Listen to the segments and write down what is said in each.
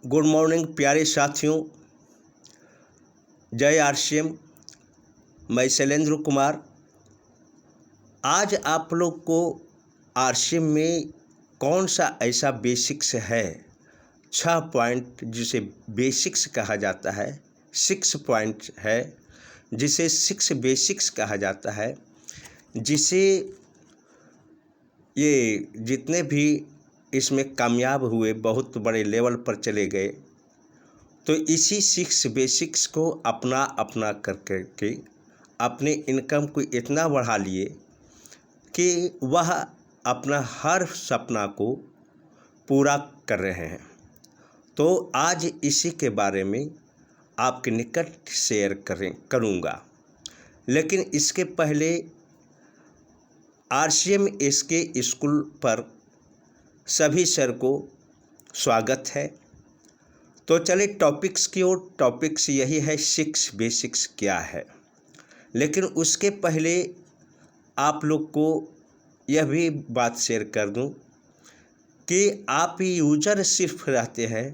Good morning प्यारे साथियों। जय आरसीएम। मैं शैलेंद्र कुमार। आज आप लोग को आरसीएम में कौन सा ऐसा बेसिक्स है, 6 पॉइंट जिसे बेसिक्स कहा जाता है, 6 पॉइंट है जिसे 6 बेसिक्स कहा जाता है, जिसे ये जितने भी इसमें कामयाब हुए, बहुत बड़े लेवल पर चले गए, तो इसी 6 बेसिक्स को अपना अपना कर के अपने इनकम को इतना बढ़ा लिए कि वह अपना हर सपना को पूरा कर रहे हैं। तो आज इसी के बारे में आपके निकट शेयर करूँगा। लेकिन इसके पहले आरसीएम इसके स्कूल पर सभी सर को स्वागत है। तो चलिए टॉपिक्स की ओर। टॉपिक्स यही है 6 बेसिक्स क्या है। लेकिन उसके पहले आप लोग को यह भी बात शेयर कर दूं कि आप यूजर सिर्फ रहते हैं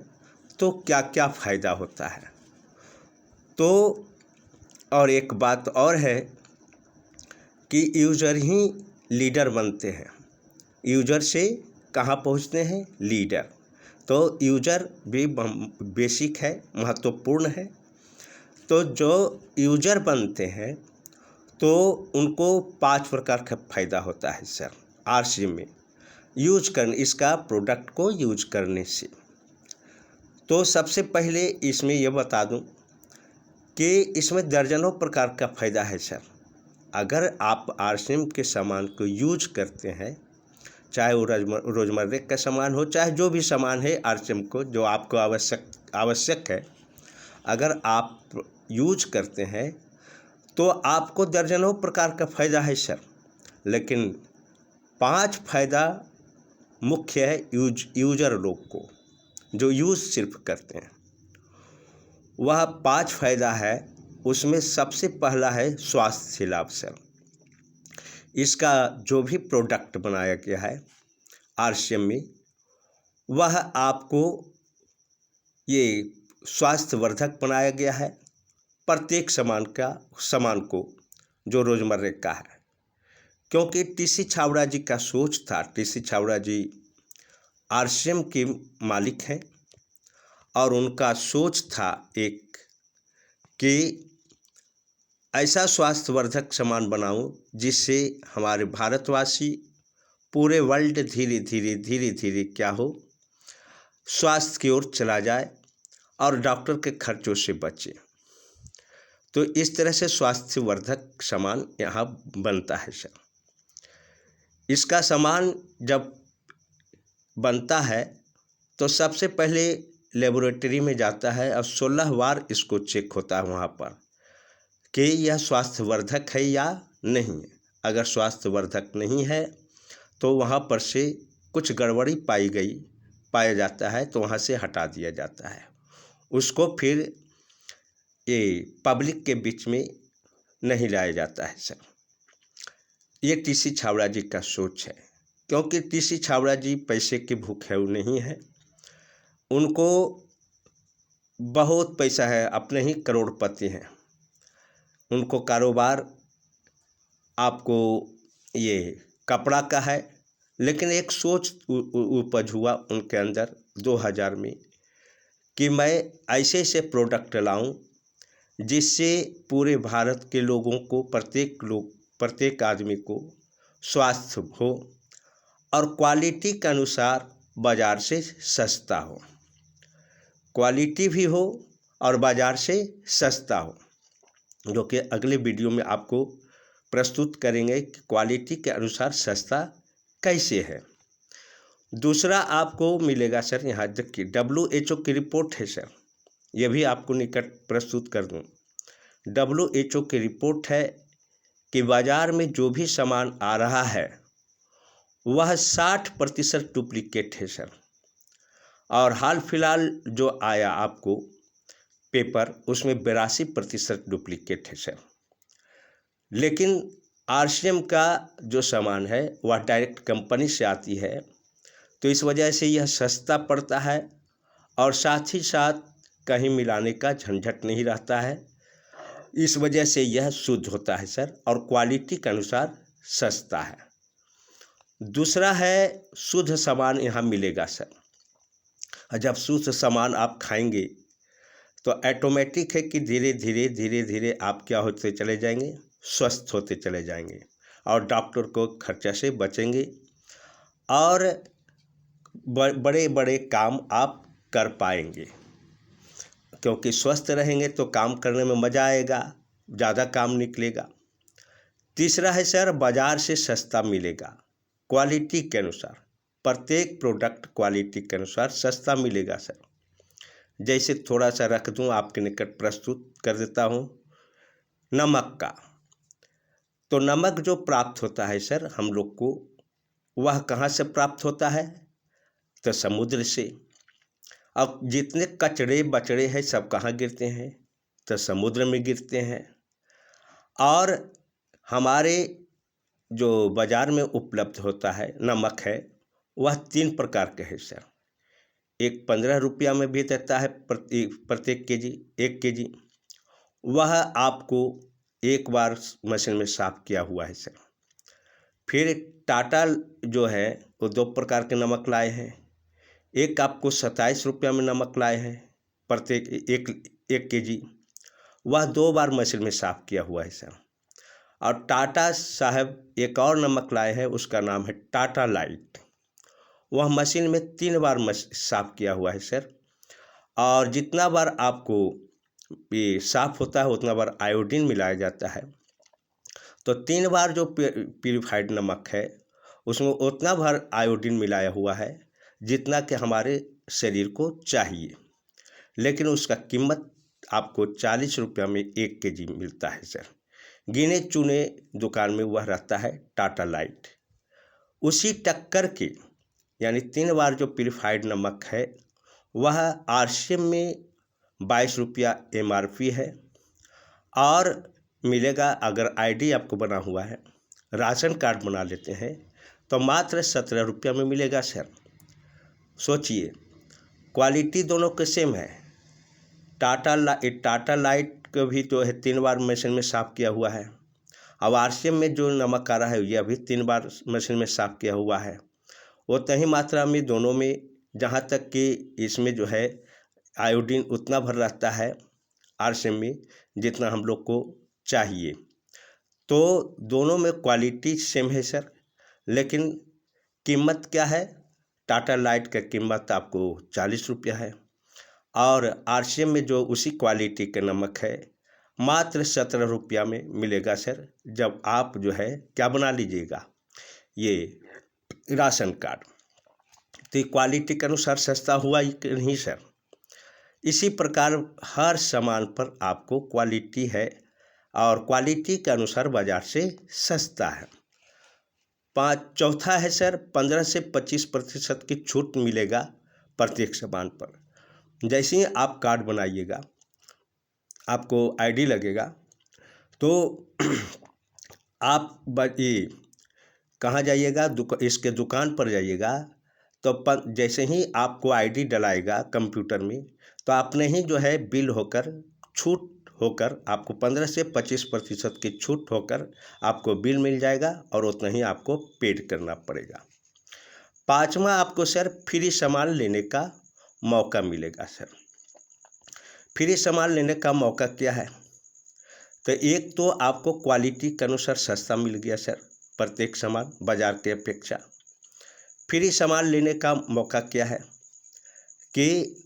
तो क्या क्या फ़ायदा होता है। तो और एक बात और है कि यूजर ही लीडर बनते हैं। यूजर से कहाँ पहुँचते हैं? लीडर। तो यूजर भी बेसिक है, महत्वपूर्ण है। तो जो यूजर बनते हैं तो उनको 5 प्रकार का फ़ायदा होता है सर आरसीएम में यूज करने, इसका प्रोडक्ट को यूज करने से। तो सबसे पहले इसमें यह बता दूं कि इसमें दर्जनों प्रकार का फ़ायदा है सर। अगर आप आरसीएम के सामान को यूज करते हैं, चाहे वो रोज़मर्रे का सामान हो, चाहे जो भी सामान है आरसीएम को जो आपको आवश्यक है, अगर आप यूज करते हैं तो आपको दर्जनों प्रकार का फ़ायदा है सर। लेकिन 5 फ़ायदा मुख्य है यूजर लोग को, जो यूज़ सिर्फ करते हैं। वह 5 फ़ायदा है। उसमें सबसे पहला है स्वास्थ्य लाभ सर। इसका जो भी प्रोडक्ट बनाया गया है आरसीएम में, वह आपको ये स्वास्थ्यवर्धक बनाया गया है प्रत्येक सामान को जो रोज़मर्रे का है। क्योंकि टीसी छाबड़ा जी का सोच था, टीसी छाबड़ा जी आरसीएम के मालिक हैं, और उनका सोच था एक कि ऐसा स्वास्थ्यवर्धक सामान बनाऊं जिससे हमारे भारतवासी, पूरे वर्ल्ड धीरे धीरे क्या हो, स्वास्थ्य की ओर चला जाए और डॉक्टर के खर्चों से बचे। तो इस तरह से स्वास्थ्यवर्धक सामान यहाँ बनता है सर। इसका सामान जब बनता है तो सबसे पहले लेबोरेटरी में जाता है और 16 बार इसको चेक होता है वहाँ पर कि यह स्वास्थ्यवर्धक है या नहीं। अगर स्वास्थ्यवर्धक नहीं है तो वहाँ पर से कुछ गड़बड़ी पाया जाता है, तो वहाँ से हटा दिया जाता है। उसको फिर ये पब्लिक के बीच में नहीं लाया जाता है सर। ये टीसी छाबड़ा जी का सोच है। क्योंकि टीसी छाबड़ा जी पैसे के भूखे नहीं है, उनको बहुत पैसा है, अपने ही करोड़पति हैं। उनको कारोबार आपको ये कपड़ा का है। लेकिन एक सोच उपज हुआ उनके अंदर 2000 में कि मैं ऐसे ऐसे प्रोडक्ट लाऊं जिससे पूरे भारत के लोगों को, प्रत्येक आदमी को स्वास्थ्य हो और क्वालिटी के अनुसार बाज़ार से सस्ता हो, क्वालिटी भी हो और बाज़ार से सस्ता हो, जो कि अगले वीडियो में आपको प्रस्तुत करेंगे कि क्वालिटी के अनुसार सस्ता कैसे है। दूसरा आपको मिलेगा सर, यहाँ देखिए WHO की रिपोर्ट है सर, ये भी आपको निकट प्रस्तुत कर दूँ। WHO की रिपोर्ट है कि बाज़ार में जो भी सामान आ रहा है वह 60% डुप्लीकेट है सर। और हाल फिलहाल जो आया आपको पेपर, उसमें 82% डुप्लीकेट है सर। लेकिन आरसीएम का जो सामान है वह डायरेक्ट कंपनी से आती है, तो इस वजह से यह सस्ता पड़ता है और साथ ही साथ कहीं मिलाने का झंझट नहीं रहता है। इस वजह से यह शुद्ध होता है सर, और क्वालिटी के अनुसार सस्ता है। दूसरा है, शुद्ध सामान यहाँ मिलेगा सर। और जब शुद्ध सामान आप खाएंगे तो ऑटोमेटिक है कि धीरे धीरे धीरे धीरे आप क्या होते चले जाएंगे, स्वस्थ होते चले जाएंगे, और डॉक्टर को खर्चा से बचेंगे, और बड़े बड़े काम आप कर पाएंगे, क्योंकि स्वस्थ रहेंगे तो काम करने में मज़ा आएगा, ज़्यादा काम निकलेगा। तीसरा है सर, बाज़ार से सस्ता मिलेगा, क्वालिटी के अनुसार। प्रत्येक प्रोडक्ट क्वालिटी के अनुसार सस्ता मिलेगा सर। जैसे थोड़ा सा रख दूं, आपके निकट प्रस्तुत कर देता हूं नमक का। तो नमक जो प्राप्त होता है सर हम लोग को, वह कहाँ से प्राप्त होता है? तो समुद्र से। अब जितने कचरे बचड़े हैं सब कहाँ गिरते हैं? तो समुद्र में गिरते हैं। और हमारे जो बाज़ार में उपलब्ध होता है नमक है, वह 3 प्रकार के हैं सर। एक 15 रुपया में भी देता है प्रत्येक के जी, 1 केजी। वह आपको एक बार मशीन में साफ़ किया हुआ है सर। फिर टाटा जो है वो 2 प्रकार के नमक लाए हैं। एक आपको 27 रुपया में नमक लाए हैं प्रत्येक 1 केजी। वह 2 बार मशीन में साफ़ किया हुआ है सर। और टाटा साहब एक और नमक लाए हैं, उसका नाम है टाटा लाइट। वह मशीन में 3 बार साफ़ किया हुआ है सर। और जितना बार आपको ये साफ़ होता है उतना बार आयोडीन मिलाया जाता है। तो 3 बार जो प्यूरिफाइड नमक है उसमें उतना बार आयोडीन मिलाया हुआ है जितना कि हमारे शरीर को चाहिए। लेकिन उसका कीमत आपको 40 रुपया में 1 केजी मिलता है सर। गिने चुने दुकान में वह रहता है टाटा लाइट। उसी टक्कर के यानी 3 बार जो प्यूरिफाइड नमक है वह आरसीएम में 22 रुपया MRP है। और मिलेगा, अगर आईडी आपको बना हुआ है, राशन कार्ड बना लेते हैं, तो मात्र 17 रुपया में मिलेगा सर। सोचिए, क्वालिटी दोनों के सेम है। टाटा लाइट को भी जो है 3 बार मशीन में साफ़ किया हुआ है। अब आरसीएम में जो नमक आ रहा है यह भी 3 बार मशीन में साफ़ किया हुआ है। उतना ही मात्रा में दोनों में, जहाँ तक कि इसमें जो है आयोडीन उतना भर रहता है आरसीएम में जितना हम लोग को चाहिए। तो दोनों में क्वालिटी सेम है सर, लेकिन कीमत क्या है? टाटा लाइट का कीमत आपको 40 रुपया है, और आरसीएम में जो उसी क्वालिटी के नमक है मात्र 17 रुपया में मिलेगा सर। जब आप जो है क्या बना लीजिएगा, ये राशन कार्ड। तो ये क्वालिटी के अनुसार सस्ता हुआ कि नहीं सर? इसी प्रकार हर सामान पर आपको क्वालिटी है, और क्वालिटी के अनुसार बाज़ार से सस्ता है। चौथा है सर, 15 से 25% की छूट मिलेगा प्रत्येक सामान पर। जैसे ही आप कार्ड बनाइएगा, आपको आईडी लगेगा, तो आप ये कहाँ जाइएगा, इसके दुकान पर जाइएगा। तो जैसे ही आपको आईडी डलाएगा कंप्यूटर में, तो आपने ही जो है बिल होकर, छूट होकर, आपको 15 से 25% की छूट होकर आपको बिल मिल जाएगा, और उतना ही आपको पेड करना पड़ेगा। 5वां आपको सर फ्री सामान लेने का मौका मिलेगा सर। फ्री सामान लेने का मौका क्या है? तो एक तो आपको क्वालिटी के अनुसार सस्ता मिल गया सर प्रत्येक सामान बाज़ार के अपेक्षा। फ्री सामान लेने का मौका क्या है कि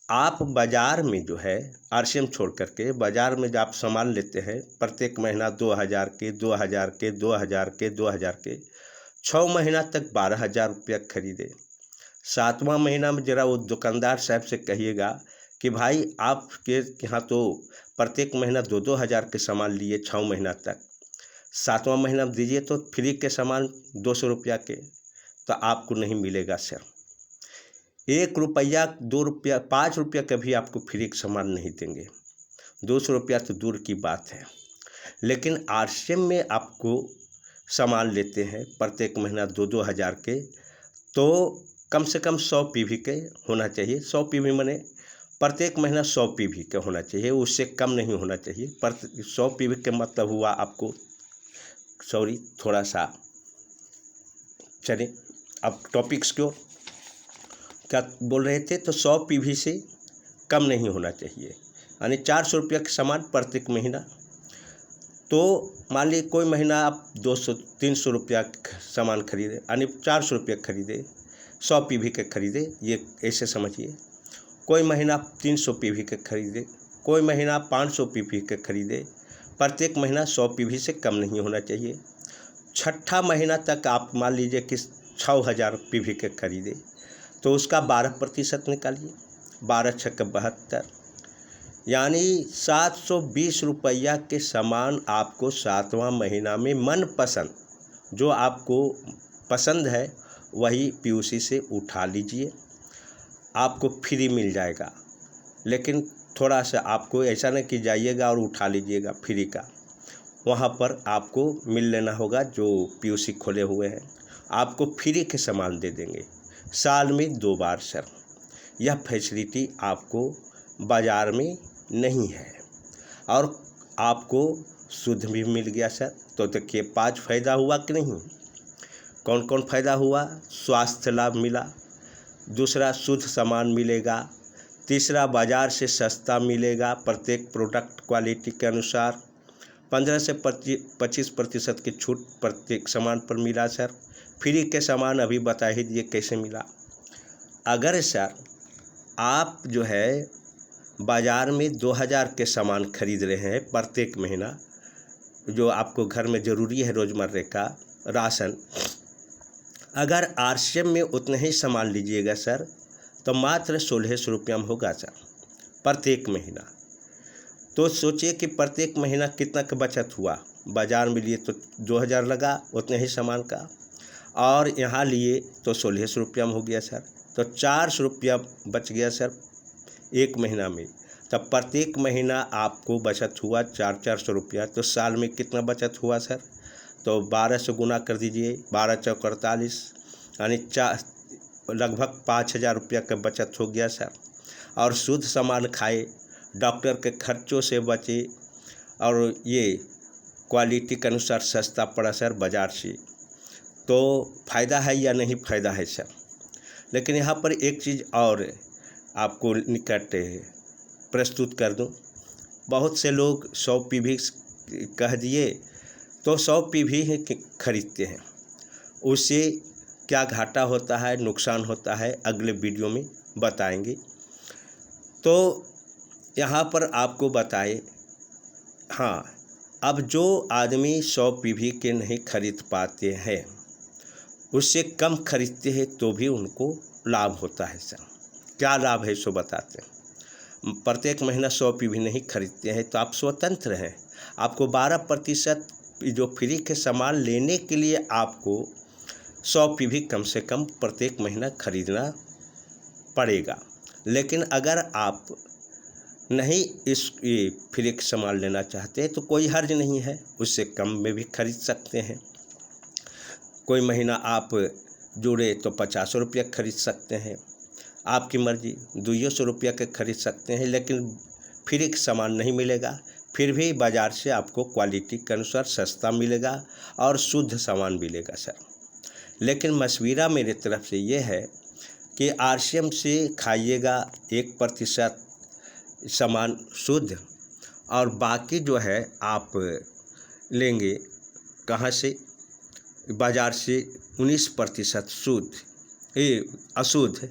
आप बाज़ार में जो है आरसीएम छोड़ करके बाज़ार में जब आप सामान लेते हैं प्रत्येक महीना 2000 के 2000 के 2000 के 2000 के 6 महीना तक 12,000 रुपया खरीदे। 7वां महीना में ज़रा वो दुकानदार साहब से कहिएगा कि भाई आपके यहाँ तो प्रत्येक महीना 2-2 हज़ार के सामान लिए 6 महीना तक, 7वां महीना दीजिए तो फ्री के सामान 200 रुपया के, तो आपको नहीं मिलेगा सर। 1 रुपया 2 रुपया 5 रुपया का भी आपको फ्री का सामान नहीं देंगे। 200 रुपया तो दूर की बात है। लेकिन आरसीएम में आपको सामान लेते हैं प्रत्येक महीना 2-2 हज़ार के, तो कम से कम 100 पीवी के होना चाहिए। 100 पीवी माने प्रत्येक महीना 100 पीवी का होना चाहिए, उससे कम नहीं होना चाहिए। 100 पीवी के मतलब हुआ आपको, सॉरी थोड़ा सा चलिए अब टॉपिक्स क्यों क्या बोल रहे थे। तो 100 पीवी से कम नहीं होना चाहिए, यानी 400 रुपये के सामान प्रत्येक महीना। तो मान लीजिए कोई महीना आप 200-300 रुपया सामान खरीदे, यानी 400 रुपये खरीदे, 100 पीवी के खरीदे, ये ऐसे समझिए। कोई महीना 300 पीवी के खरीदे, कोई महीना 500 पीवी के खरीदे, प्रत्येक महीना 100 पीवी से कम नहीं होना चाहिए। छठा महीना तक आप मान लीजिए कि 6000 पीवी के खरीदे, तो उसका 12% निकालिए, 12 छक्के 72, यानी 720 रुपया के सामान आपको 7वां महीना में मनपसंद जो आपको पसंद है वही पीयूसी से उठा लीजिए, आपको फ्री मिल जाएगा। लेकिन थोड़ा सा आपको ऐसा नहीं कि जाइएगा और उठा लीजिएगा फ्री का, वहाँ पर आपको मिल लेना होगा। जो पीयूसी खोले हुए हैं आपको फ्री के सामान दे देंगे साल में 2 बार सर। यह फैसिलिटी आपको बाज़ार में नहीं है और आपको शुद्ध भी मिल गया सर। तो देखिए 5 फायदा हुआ कि नहीं। कौन कौन फायदा हुआ। स्वास्थ्य लाभ मिला, दूसरा शुद्ध सामान मिलेगा, तीसरा बाज़ार से सस्ता मिलेगा प्रत्येक प्रोडक्ट क्वालिटी के अनुसार, 15 से 25% की छूट प्रत्येक सामान पर मिला सर। फ्री के सामान अभी बता ही दिए कैसे मिला। अगर सर आप जो है बाज़ार में 2000 के सामान खरीद रहे हैं प्रत्येक महीना, जो आपको घर में ज़रूरी है रोज़मर्रा का राशन, अगर आरसीएम में उतने ही सामान लीजिएगा सर तो मात्र 1600 रुपया में होगा सर प्रत्येक महीना। तो सोचिए कि प्रत्येक महीना कितना का बचत हुआ। बाज़ार में लिए तो 2000 लगा उतने ही सामान का, और यहाँ लिए तो 1600 रुपया में हो गया सर। तो 400 रुपया बच गया सर एक महीना में। तब प्रत्येक महीना आपको बचत हुआ 400 रुपया। तो साल में कितना बचत हुआ सर। तो 12 से गुना कर दीजिए, 12 चौक 48, यानी लगभग 5000 रुपया का बचत हो गया सर। और शुद्ध सामान खाए, डॉक्टर के खर्चों से बचे, और ये क्वालिटी के अनुसार सस्ता पड़ा सर बाज़ार से। तो फ़ायदा है या नहीं फ़ायदा है सर। लेकिन यहाँ पर एक चीज़ और आपको निकट प्रस्तुत कर दूं। बहुत से लोग 100 पीवी कह दिए तो 100 पीवी ही खरीदते हैं। उससे क्या घाटा होता है, नुकसान होता है, अगले वीडियो में बताएंगे। तो यहाँ पर आपको बताए, हाँ, अब जो आदमी 100 पीवी के नहीं खरीद पाते हैं, उससे कम खरीदते हैं तो भी उनको लाभ होता है सर। क्या लाभ है सो बताते हैं। प्रत्येक महीना 100 पीवी नहीं खरीदते हैं तो आप स्वतंत्र हैं। आपको 12% जो फ्री के सामान लेने के लिए आपको 100 पीवी कम से कम प्रत्येक महीना खरीदना पड़ेगा। लेकिन अगर आप नहीं ये फ्री के सामान लेना चाहते तो कोई हर्ज नहीं है, उससे कम में भी खरीद सकते हैं। कोई महीना आप जुड़े तो 50 रुपया खरीद सकते हैं, आपकी मर्जी। 200 रुपया के खरीद सकते हैं, लेकिन फ्री का सामान नहीं मिलेगा। फिर भी बाज़ार से आपको क्वालिटी के अनुसार सस्ता मिलेगा और शुद्ध सामान मिलेगा सर। लेकिन मशवरा मेरे तरफ से ये है कि आरसीएम से खाइएगा 1% सामान शुद्ध, और बाकी जो है आप लेंगे कहाँ से, बाज़ार से 19% शुद्ध अशुद्ध।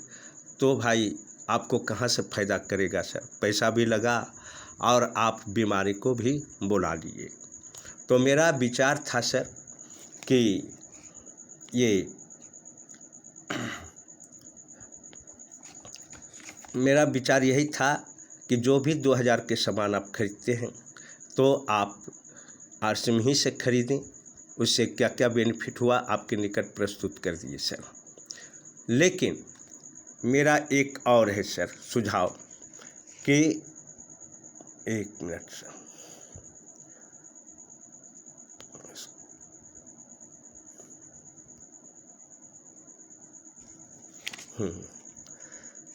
तो भाई आपको कहाँ से फ़ायदा करेगा सर। पैसा भी लगा और आप बीमारी को भी बुला लिए। तो मेरा विचार था सर कि ये मेरा विचार यही था कि जो भी 2000 के सामान आप खरीदते हैं तो आप आरसीएम ही से खरीदें। उससे क्या क्या बेनिफिट हुआ आपके निकट प्रस्तुत कर दिए सर। लेकिन मेरा एक और है सर सुझाव कि 1 मिनट सर,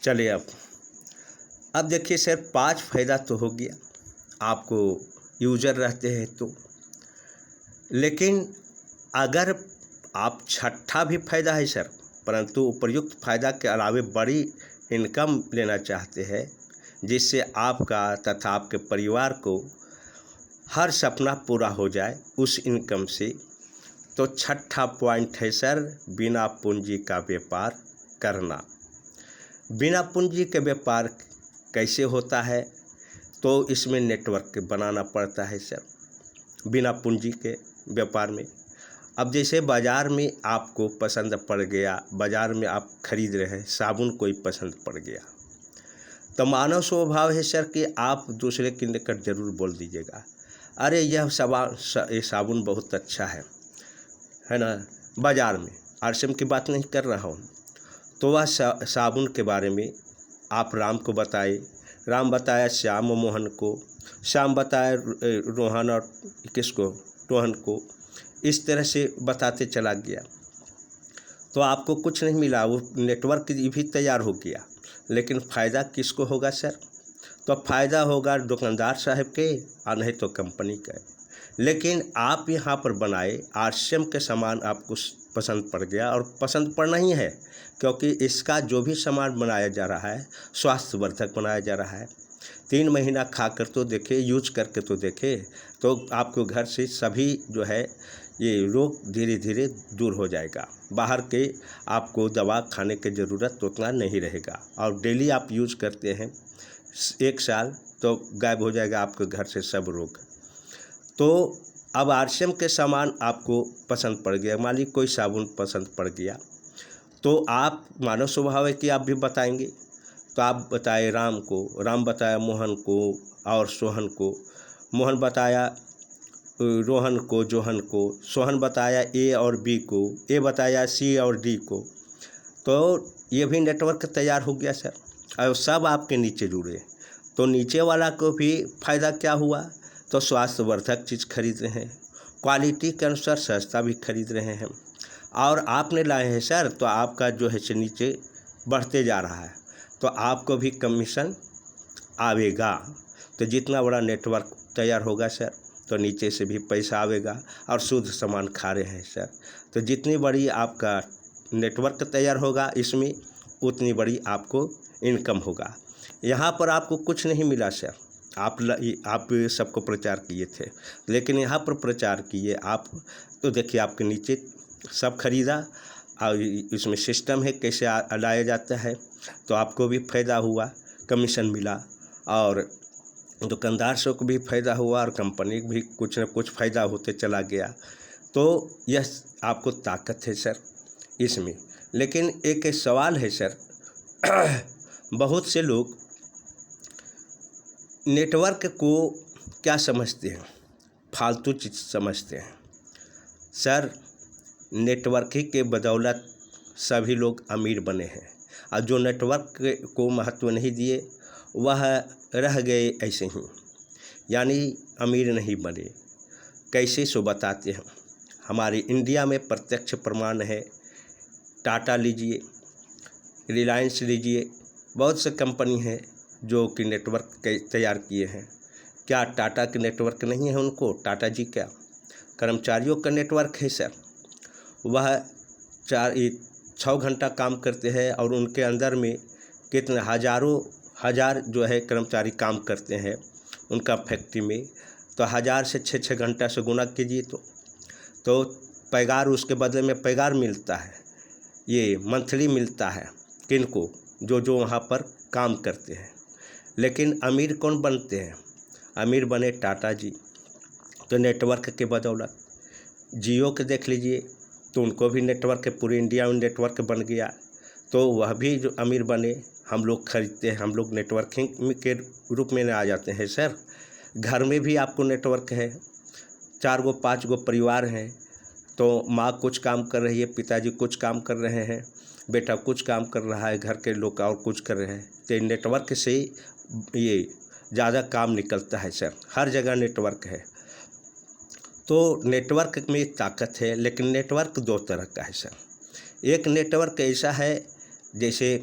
चलिए अब देखिए सर, 5 फ़ायदा तो हो गया आपको यूज़र रहते हैं तो, लेकिन अगर आप छठा भी फ़ायदा है सर, परंतु उपयुक्त फ़ायदा के अलावे बड़ी इनकम लेना चाहते हैं जिससे आपका तथा आपके परिवार को हर सपना पूरा हो जाए उस इनकम से, तो छठा पॉइंट है सर, बिना पूंजी का व्यापार करना। बिना पूंजी के व्यापार कैसे होता है? तो इसमें नेटवर्क बनाना पड़ता है सर, बिना पूंजी के व्यापार में। अब जैसे बाज़ार में आपको पसंद पड़ गया, बाज़ार में आप खरीद रहे हैं साबुन, कोई पसंद पड़ गया, तो मानव स्वभाव है सर कि आप दूसरे के निकट जरूर बोल दीजिएगा, अरे यह साबुन बहुत अच्छा है ना। बाज़ार में आरसीएम की बात नहीं कर रहा हूँ। तो वह साबुन के बारे में आप राम को बताए, राम बताया श्याम मोहन को, श्याम बताया रोहन और किसको, रोहन को, इस तरह से बताते चला गया। तो आपको कुछ नहीं मिला, वो नेटवर्क भी तैयार हो गया, लेकिन फ़ायदा किसको होगा सर? तो फ़ायदा होगा दुकानदार साहब के और नहीं तो कंपनी का। लेकिन आप यहाँ पर बनाए आरसीएम के सामान आपको पसंद पड़ गया, और पसंद पड़ना ही है क्योंकि इसका जो भी सामान बनाया जा रहा है स्वास्थ्यवर्धक बनाया जा रहा है। 3 महीना खा कर तो देखे, यूज करके तो देखे, तो आपको घर से सभी जो है ये रोग धीरे धीरे दूर हो जाएगा। बाहर के आपको दवा खाने की ज़रूरत उतना नहीं रहेगा, और डेली आप यूज करते हैं 1 साल तो गायब हो जाएगा आपके घर से सब रोग। तो अब आरसीएम के सामान आपको पसंद पड़ गया, मान लीजिए कोई साबुन पसंद पड़ गया, तो आप मानव स्वभाव है कि आप भी बताएंगे। तो आप बताए राम को, राम बताया मोहन को और सोहन को, मोहन बताया रोहन को, जोहन को, सोहन बताया ए और बी को, ए बताया सी और डी को। तो ये भी नेटवर्क तैयार हो गया सर, और सब आपके नीचे जुड़े। तो नीचे वाला को भी फ़ायदा क्या हुआ? तो स्वास्थ्यवर्धक चीज़ खरीद रहे हैं, क्वालिटी के अनुसार सस्ता भी खरीद रहे हैं, और आपने लाए हैं सर, तो आपका जो है नीचे बढ़ते जा रहा है, तो आपको भी कमीशन आवेगा। तो जितना बड़ा नेटवर्क तैयार होगा सर, तो नीचे से भी पैसा आवेगा, और शुद्ध सामान खा रहे हैं सर, तो जितनी बड़ी आपका नेटवर्क तैयार होगा इसमें उतनी बड़ी आपको इनकम होगा। यहाँ पर आपको कुछ नहीं मिला सर, आप सबको प्रचार किए थे, लेकिन यहाँ पर प्रचार किए आप, तो देखिए आपके नीचे सब खरीदा, और इसमें सिस्टम है कैसे लाया जाता है, तो आपको भी फ़ायदा हुआ, कमीशन मिला, और दुकानदार से को भी फ़ायदा हुआ, और कंपनी भी कुछ न कुछ फ़ायदा होते चला गया। तो यह आपको ताकत है सर इसमें। लेकिन एक सवाल है सर, बहुत से लोग नेटवर्क को क्या समझते हैं? फालतू चीज़ समझते हैं सर। नेटवर्क ही के बदौलत सभी लोग अमीर बने हैं, और जो नेटवर्क को महत्व नहीं दिए वह रह गए ऐसे ही, यानी अमीर नहीं बने। कैसे सो बताते हैं। हमारे इंडिया में प्रत्यक्ष प्रमाण है, टाटा लीजिए, रिलायंस लीजिए, बहुत से कंपनी है जो कि नेटवर्क तैयार किए हैं। क्या टाटा के नेटवर्क नहीं है उनको? टाटा जी क्या कर्मचारियों का नेटवर्क है सर। वह 6 घंटा काम करते हैं, और उनके अंदर में कितने हज़ारों हज़ार जो है कर्मचारी काम करते हैं उनका फैक्ट्री में। तो 1000 से 6 घंटा से गुना कीजिए तो पैगार, उसके बदले में पैगार मिलता है, ये मंथली मिलता है किनको? जो वहाँ पर काम करते हैं। लेकिन अमीर कौन बनते हैं? अमीर बने टाटा जी, तो नेटवर्क के बदौलत। जियो के देख लीजिए, तो उनको भी नेटवर्क, पूरे इंडिया में नेटवर्क बन गया, तो वह भी जो अमीर बने। हम लोग खरीदते हैं, हम लोग नेटवर्किंग के रूप में आ जाते हैं सर। घर में भी आपको नेटवर्क है, 4 गो 5 गो परिवार हैं, तो माँ कुछ काम कर रही है, पिताजी कुछ काम कर रहे हैं, बेटा कुछ काम कर रहा है, घर के लोग और कुछ कर रहे हैं। तो नेटवर्क से ये ज़्यादा काम निकलता है सर, हर जगह नेटवर्क है। तो नेटवर्क में ताकत है, लेकिन नेटवर्क 2 तरह का है सर। एक नेटवर्क ऐसा है जैसे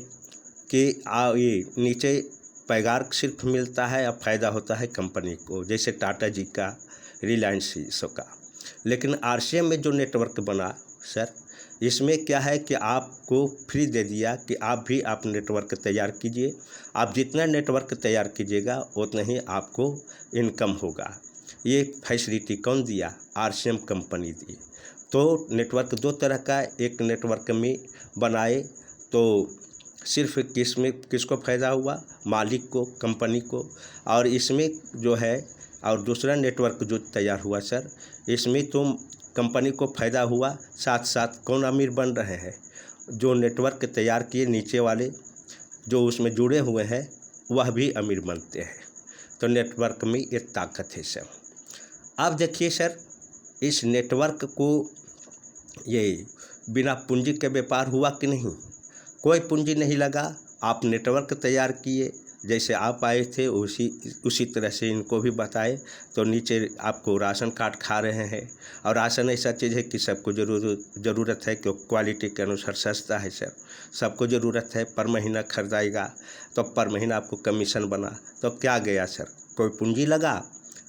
कि ये नीचे पैगार सिर्फ मिलता है और फ़ायदा होता है कंपनी को, जैसे टाटा जी का, रिलायंस का। लेकिन आरसीएम में जो नेटवर्क बना सर, इसमें क्या है कि आपको फ्री दे दिया कि आप भी आप नेटवर्क तैयार कीजिए, आप जितना नेटवर्क तैयार कीजिएगा उतना ही आपको इनकम होगा। ये फैसिलिटी कौन दिया? आरसीएम कंपनी दी। तो नेटवर्क दो तरह का, एक नेटवर्क में बनाए तो सिर्फ किसको फ़ायदा हुआ? मालिक को, कंपनी को। और इसमें जो है, और दूसरा नेटवर्क जो तैयार हुआ सर, इसमें तो कंपनी को फ़ायदा हुआ, साथ साथ कौन अमीर बन रहे हैं? जो नेटवर्क तैयार किए नीचे वाले जो उसमें जुड़े हुए हैं वह भी अमीर बनते हैं। तो नेटवर्क में ये ताकत है सर। अब देखिए सर, इस नेटवर्क को ये बिना पूंजी के व्यापार हुआ कि नहीं? कोई पूंजी नहीं लगा, आप नेटवर्क तैयार किए, जैसे आप आए थे उसी तरह से इनको भी बताए। तो नीचे आपको राशन कार्ड खा रहे हैं, और राशन ऐसा चीज़ है कि सबको ज़रूरत है, क्यों क्वालिटी के अनुसार सस्ता है सर, सबको ज़रूरत है। पर महीना खरीदाएगा तो पर महीना आपको कमीशन बना, तो क्या गया सर? कोई पूंजी लगा?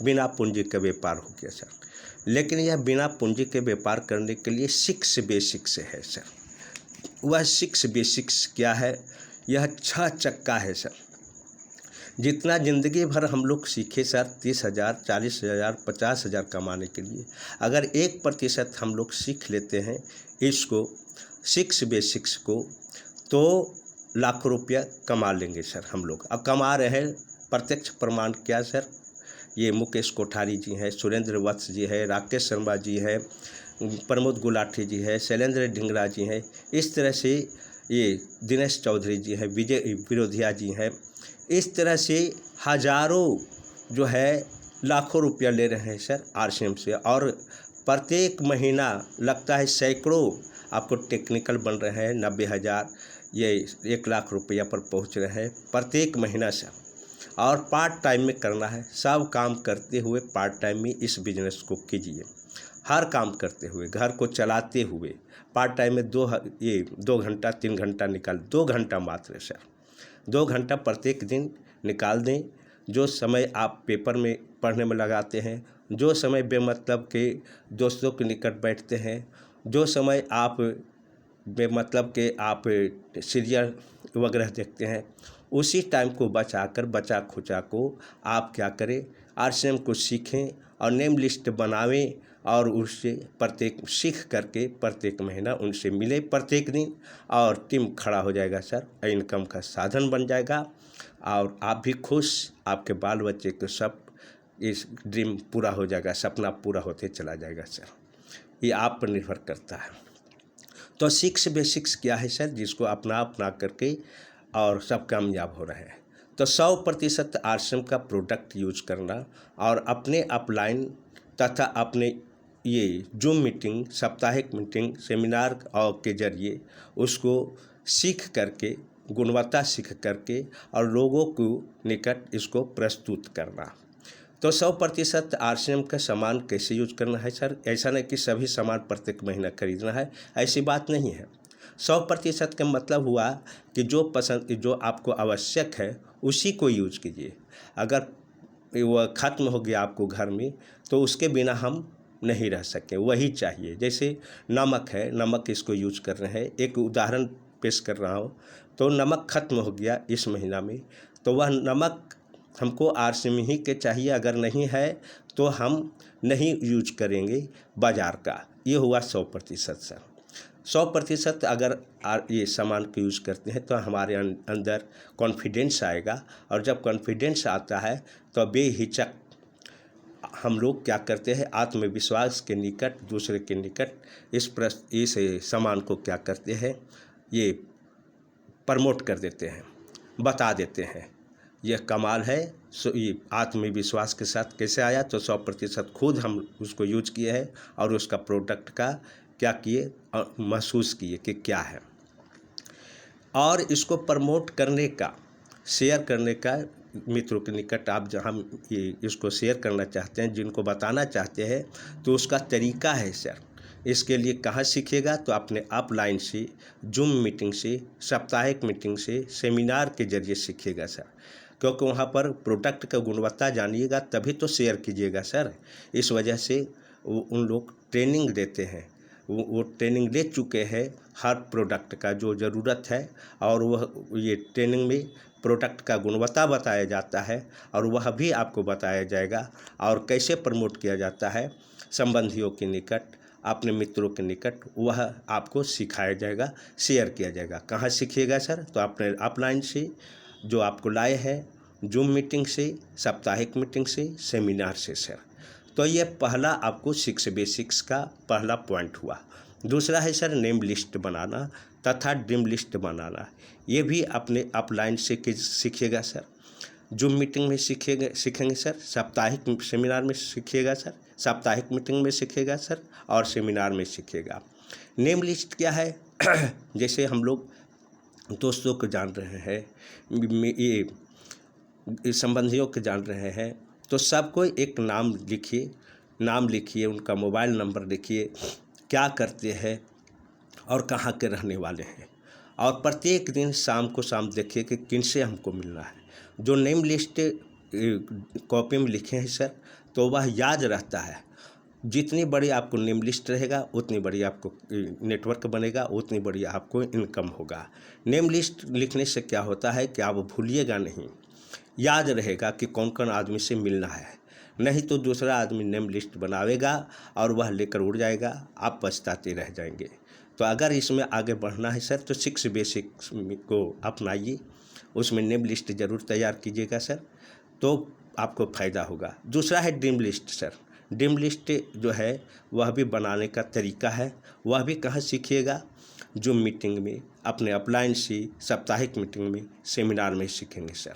बिना पूंजी के व्यापार हो गया सर। लेकिन यह बिना पूंजी के व्यापार करने के लिए 6 बेसिक्स है सर। वह 6 बेसिक्स क्या है? यह 6 चक्का है सर। जितना ज़िंदगी भर हम लोग सीखे सर, 30,000, 40,000, 50,000 कमाने के लिए, अगर 1% हम लोग सीख लेते हैं इसको, 6 बेसिक्स को, तो लाखों रुपया कमा लेंगे सर हम लोग। अब कमा रहे हैं, प्रत्यक्ष प्रमाण क्या सर? ये मुकेश कोठारी जी हैं, सुरेंद्र वत्स जी है, राकेश शर्मा जी है, प्रमोद गुलाटी जी है, शैलेंद्र ढिंगरा जी हैं, इस तरह से ये दिनेश चौधरी जी हैं, विजय विरोधिया जी हैं, इस तरह से हजारों जो है लाखों रुपया ले रहे हैं सर आरसीएम से। और प्रत्येक महीना लगता है सैकड़ों आपको टेक्निकल बन रहे हैं, 90,000, ये 1 लाख रुपया पर पहुंच रहे हैं प्रत्येक महीना सर। और पार्ट टाइम में करना है, सब काम करते हुए पार्ट टाइम में इस बिजनेस को कीजिए। हर काम करते हुए, घर को चलाते हुए पार्ट टाइम में 2 घंटा 3 घंटा निकाल, 2 घंटा मात्र सर, 2 घंटा प्रत्येक दिन निकाल दें। जो समय आप पेपर में पढ़ने में लगाते हैं, जो समय बेमतलब के दोस्तों के निकट बैठते हैं, जो समय आप बेमतलब के आप सीरियल वगैरह देखते हैं, उसी टाइम को बचा खुचा को आप क्या करें, आरसीएम को सीखें और नेम लिस्ट बनावें, और उससे प्रत्येक सीख करके प्रत्येक महीना उनसे मिले प्रत्येक दिन, और टीम खड़ा हो जाएगा सर, इनकम का साधन बन जाएगा। और आप भी खुश, आपके बाल बच्चे को सब इस ड्रीम पूरा हो जाएगा, सपना पूरा होते चला जाएगा सर। ये आप पर निर्भर करता है। तो 6 बेसिक्स क्या है सर, जिसको अपना करके और सब कामयाब हो रहे हैं। तो 100% आरसीएम का प्रोडक्ट यूज करना, और अपने अपलाइन तथा अपने ये जूम मीटिंग, साप्ताहिक मीटिंग, सेमिनार और के जरिए उसको सीख करके, गुणवत्ता सीख करके, और लोगों को निकट इसको प्रस्तुत करना। तो 100% आरसीएम का सामान कैसे यूज करना है सर? ऐसा नहीं कि सभी सामान प्रत्येक महीना खरीदना है, ऐसी बात नहीं है। 100% का मतलब हुआ कि जो आपको आवश्यक है उसी को यूज कीजिए। अगर वह ख़त्म हो गया आपको घर में, तो उसके बिना हम नहीं रह सकें, वही चाहिए। जैसे नमक है, नमक इसको यूज कर रहे हैं, एक उदाहरण पेश कर रहा हूँ। तो नमक ख़त्म हो गया इस महीना में, तो वह नमक हमको आरसीएम ही के चाहिए, अगर नहीं है तो हम नहीं यूज करेंगे बाज़ार का। ये हुआ 100% सर। 100% अगर ये सामान को यूज़ करते हैं तो हमारे अंदर कॉन्फिडेंस आएगा, और जब कॉन्फिडेंस आता है तो बेहिचक हम लोग क्या करते हैं, आत्मविश्वास के निकट, दूसरे के निकट इस सामान को क्या करते हैं, ये प्रमोट कर देते हैं, बता देते हैं। यह कमाल है। ये आत्मविश्वास के साथ कैसे आया? तो 100% खुद हम उसको यूज किए हैं, और उसका प्रोडक्ट का क्या किए और महसूस किए कि क्या है। और इसको प्रमोट करने का, शेयर करने का, मित्रों के निकट आप जहाँ इसको शेयर करना चाहते हैं, जिनको बताना चाहते हैं, तो उसका तरीका है सर। इसके लिए कहाँ सीखिएगा, तो अपने ऑफलाइन से, जूम मीटिंग से, साप्ताहिक मीटिंग से, सेमिनार के जरिए सीखिएगा सर, क्योंकि वहाँ पर प्रोडक्ट का गुणवत्ता जानिएगा तभी तो शेयर कीजिएगा सर। इस वजह से उन लोग ट्रेनिंग देते हैं, वो ट्रेनिंग ले चुके हैं हर प्रोडक्ट का जो ज़रूरत है, और वह ये ट्रेनिंग में प्रोडक्ट का गुणवत्ता बताया जाता है, और वह भी आपको बताया जाएगा और कैसे प्रमोट किया जाता है संबंधियों के निकट, अपने मित्रों के निकट, वह आपको सिखाया जाएगा, शेयर किया जाएगा। कहाँ सीखिएगा सर, तो अपने ऑफलाइन से जो आपको लाए हैं, जूम मीटिंग से, साप्ताहिक मीटिंग से, सेमिनार से सर। तो ये पहला आपको 6 बेसिक्स का पहला पॉइंट हुआ। दूसरा है सर नेम लिस्ट बनाना तथा ड्रीम लिस्ट बनाना। ये भी अपने ऑफलाइन से सीखिएगा सर, जूम मीटिंग में सीखेंगे सर, साप्ताहिक सेमिनार में सीखिएगा सर, साप्ताहिक मीटिंग में सीखिएगा सर, और सेमिनार में सीखिएगा। नेम लिस्ट क्या है जैसे हम लोग दोस्तों को जान रहे हैं, ये संबंधियों को जान रहे हैं, तो सबको एक नाम लिखिए, उनका मोबाइल नंबर लिखिए, क्या करते हैं और कहाँ के रहने वाले हैं, और प्रत्येक दिन शाम देखिए कि किन से हमको मिलना है। जो नेम लिस्ट कॉपी में लिखे हैं सर, तो वह याद रहता है। जितनी बड़ी आपको नेम लिस्ट रहेगा उतनी बड़ी आपको नेटवर्क बनेगा, उतनी बड़ी आपको इनकम होगा। नेम लिस्ट लिखने से क्या होता है कि आप भूलिएगा नहीं, याद रहेगा कि कौन कौन आदमी से मिलना है। नहीं तो दूसरा आदमी नेम लिस्ट बनावेगा और वह लेकर उड़ जाएगा, आप पछताते रह जाएंगे। तो अगर इसमें आगे बढ़ना है सर, तो 6 बेसिक्स को अपनाइए, उसमें नेम लिस्ट ज़रूर तैयार कीजिएगा सर, तो आपको फ़ायदा होगा। दूसरा है dream list sir. Dream list जो है वह भी बनाने का तरीका है, वह भी कहाँ सीखिएगा, जूम मीटिंग में, अपने ऑफलाइन से, साप्ताहिक मीटिंग में, सेमिनार में सीखेंगे सर।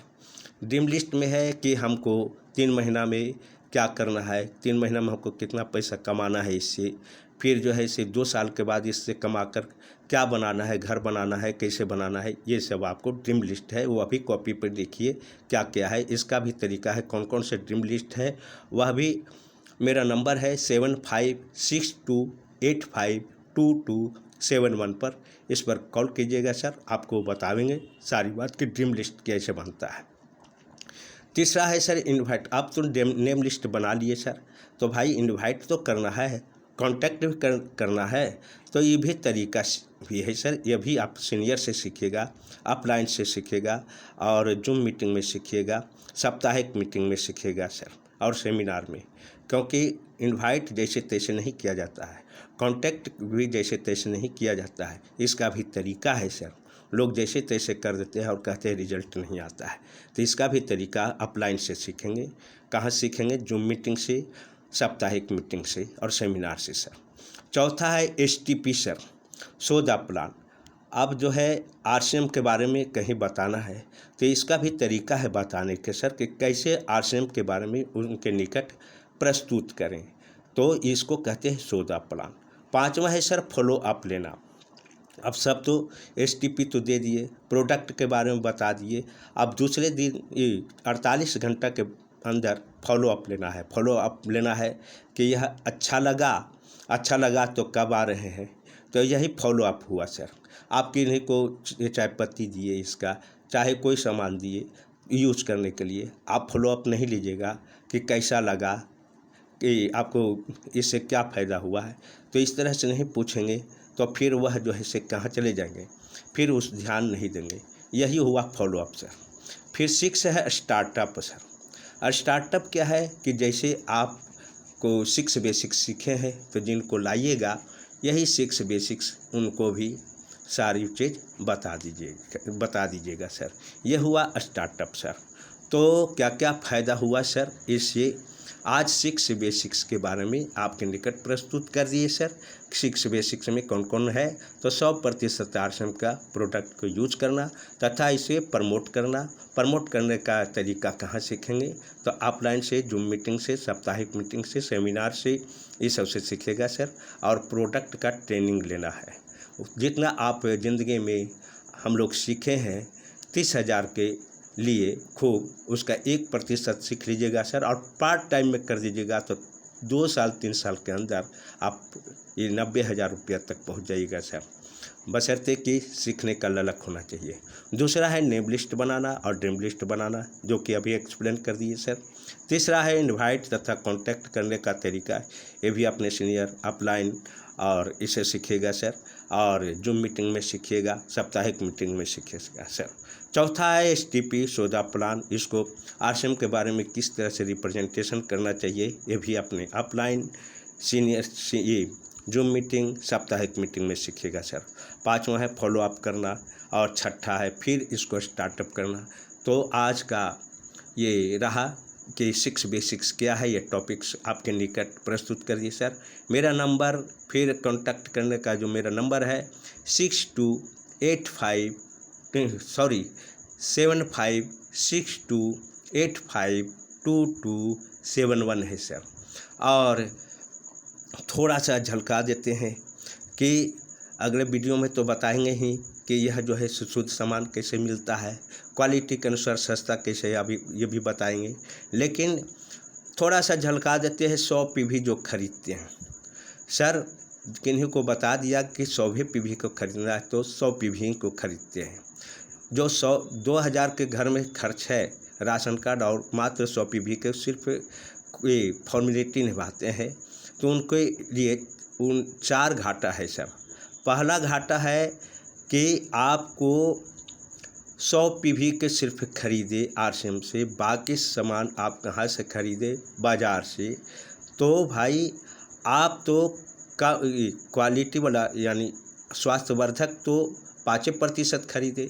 ड्रीम लिस्ट में है कि हमको 3 महीना में क्या करना है, 3 महीना में हमको कितना पैसा कमाना है इससे, फिर जो है इसे 2 साल के बाद इससे कमाकर क्या बनाना है, घर बनाना है, कैसे बनाना है, ये सब आपको ड्रीम लिस्ट है, वो अभी कॉपी पर देखिए क्या क्या है। इसका भी तरीका है, कौन कौन से ड्रीम लिस्ट है, वह भी मेरा नंबर है 7562852271 पर, इस पर कॉल कीजिएगा सर, आपको बताएंगे सारी बात कि ड्रीम लिस्ट कैसे बनता है। तीसरा है सर इनवाइट। आप तो नेम लिस्ट बना लिए सर, तो भाई इनवाइट तो करना है, कांटेक्ट भी करना है, तो ये भी तरीका भी है सर। ये भी आप सीनियर से सीखिएगा, ऑफलाइन से सीखिएगा, और जूम मीटिंग में सीखिएगा, साप्ताहिक मीटिंग में सीखिएगा सर, और सेमिनार में। क्योंकि इनवाइट जैसे तैसे नहीं किया जाता है, कांटेक्ट भी जैसे तैसे नहीं किया जाता है, इसका भी तरीका है सर। लोग जैसे तैसे कर देते हैं और कहते हैं रिजल्ट नहीं आता है, तो इसका भी तरीका ऑफलाइन से सीखेंगे। कहाँ सीखेंगे, जूम मीटिंग से, साप्ताहिक मीटिंग से, और सेमिनार से सर। चौथा है STP sir, show the plan. अब जो है RCM के बारे में कहीं बताना है, तो इसका भी तरीका है बताने के सर कि कैसे RCM के बारे में उनके निकट प्रस्तुत करें, तो इसको कहते हैं शो द प्लान। 5वां है सर फॉलो अप लेना। अब सब तो STP तो दे दिए, प्रोडक्ट के बारे में बता दिए, अब दूसरे दिन 48 घंटा के अंदर फॉलो अप लेना है। फॉलो अप लेना है कि यह अच्छा लगा तो कब आ रहे हैं, तो यही फॉलो अप हुआ सर। आप किन्हीं को चाय पत्ती दिए, इसका चाहे कोई सामान दिए यूज करने के लिए, आप फॉलो अप नहीं लीजिएगा कि कैसा लगा, कि आपको इससे क्या फ़ायदा हुआ है, तो इस तरह से नहीं पूछेंगे, तो फिर वह जो है से कहाँ चले जाएंगे, फिर उस ध्यान नहीं देंगे। यही हुआ फॉलो अप सर। फिर 6 है स्टार्टअप सर। और स्टार्टअप क्या है कि जैसे आपको 6 बेसिक्स सीखे हैं, तो जिनको लाइएगा यही 6 बेसिक्स उनको भी सारी चीज़ बता दीजिएगा सर। ये हुआ स्टार्टअप सर। तो क्या क्या फ़ायदा हुआ सर इससे, आज 6 बेसिक्स के बारे में आपके निकट प्रस्तुत कर दिए सर। 6 बेसिक्स में कौन कौन है, तो 100% RCM का प्रोडक्ट को यूज करना तथा इसे प्रमोट करने का तरीका कहाँ सीखेंगे, तो ऑफलाइन से, जूम मीटिंग से, साप्ताहिक मीटिंग से, सेमिनार से, ये सबसे सीखेगा सर। और प्रोडक्ट का ट्रेनिंग लेना है। जितना आप ज़िंदगी में हम लोग सीखे हैं 30,000 के लिए खूब, उसका 1% सीख लीजिएगा सर, और पार्ट टाइम में कर दीजिएगा तो 2 साल 3 साल के अंदर आप ये 90,000 रुपया तक पहुंच जाइएगा सर, बशर्ते कि सीखने का ललक होना चाहिए। दूसरा है नेम लिस्ट बनाना और ड्रीम लिस्ट बनाना, जो कि अभी एक्सप्लेन कर दिए सर। तीसरा है इनवाइट तथा कांटेक्ट करने का तरीका, ये भी अपने सीनियर अपलाइन और इसे सीखिएगा सर, और जूम मीटिंग में सीखिएगा, साप्ताहिक मीटिंग में सीखिएगा सर। चौथा है STP सौदा प्लान, इसको RCM के बारे में किस तरह से रिप्रेजेंटेशन करना चाहिए, ये भी अपने अपलाइन सीनियर ये जूम मीटिंग साप्ताहिक मीटिंग में सीखिएगा सर। पाँचवा है फॉलो अप करना, और छठा है फिर इसको स्टार्टअप करना। तो आज का ये रहा कि 6 बेसिक्स क्या है, ये टॉपिक्स आपके निकट प्रस्तुत कर दिए सर। मेरा नंबर फिर कांटेक्ट करने का जो मेरा नंबर है 7562852271 है सर। और थोड़ा सा झलका देते हैं कि अगले वीडियो में तो बताएंगे ही कि यह जो है शुद्ध सामान कैसे मिलता है, क्वालिटी के अनुसार सस्ता कैसे, अभी ये भी बताएंगे। लेकिन थोड़ा सा झलका देते हैं 100 PV जो खरीदते हैं सर, किन्हीं को बता दिया कि 100 PV को खरीदना है तो 100 PV को खरीदते हैं। जो 2,000 के घर में खर्च है राशन कार्ड और मात्र 100 PV के सिर्फ ये फॉर्मेलिटी निभाते हैं, तो उनके लिए 4 घाटा है सर। पहला घाटा है कि आपको 100 PV के सिर्फ खरीदे RCM से, बाकी सामान आप कहाँ से खरीदे, बाज़ार से। तो भाई आप तो क्वालिटी वाला यानी स्वास्थ्यवर्धक तो 5% खरीदे,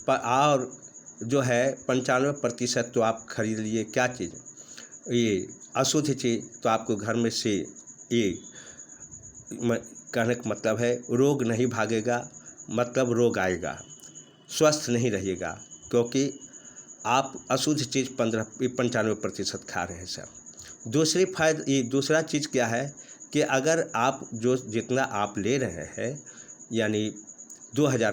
और जो है 95% तो आप खरीद लिए क्या चीज़, ये अशुद्ध चीज़। तो आपको घर में से ये कहने का मतलब है रोग नहीं भागेगा, मतलब रोग आएगा, स्वस्थ नहीं रहिएगा, क्योंकि आप अशुद्ध चीज़ 95% खा रहे हैं सर। दूसरा चीज़ क्या है कि अगर आप जो जितना आप ले रहे हैं यानी 2,000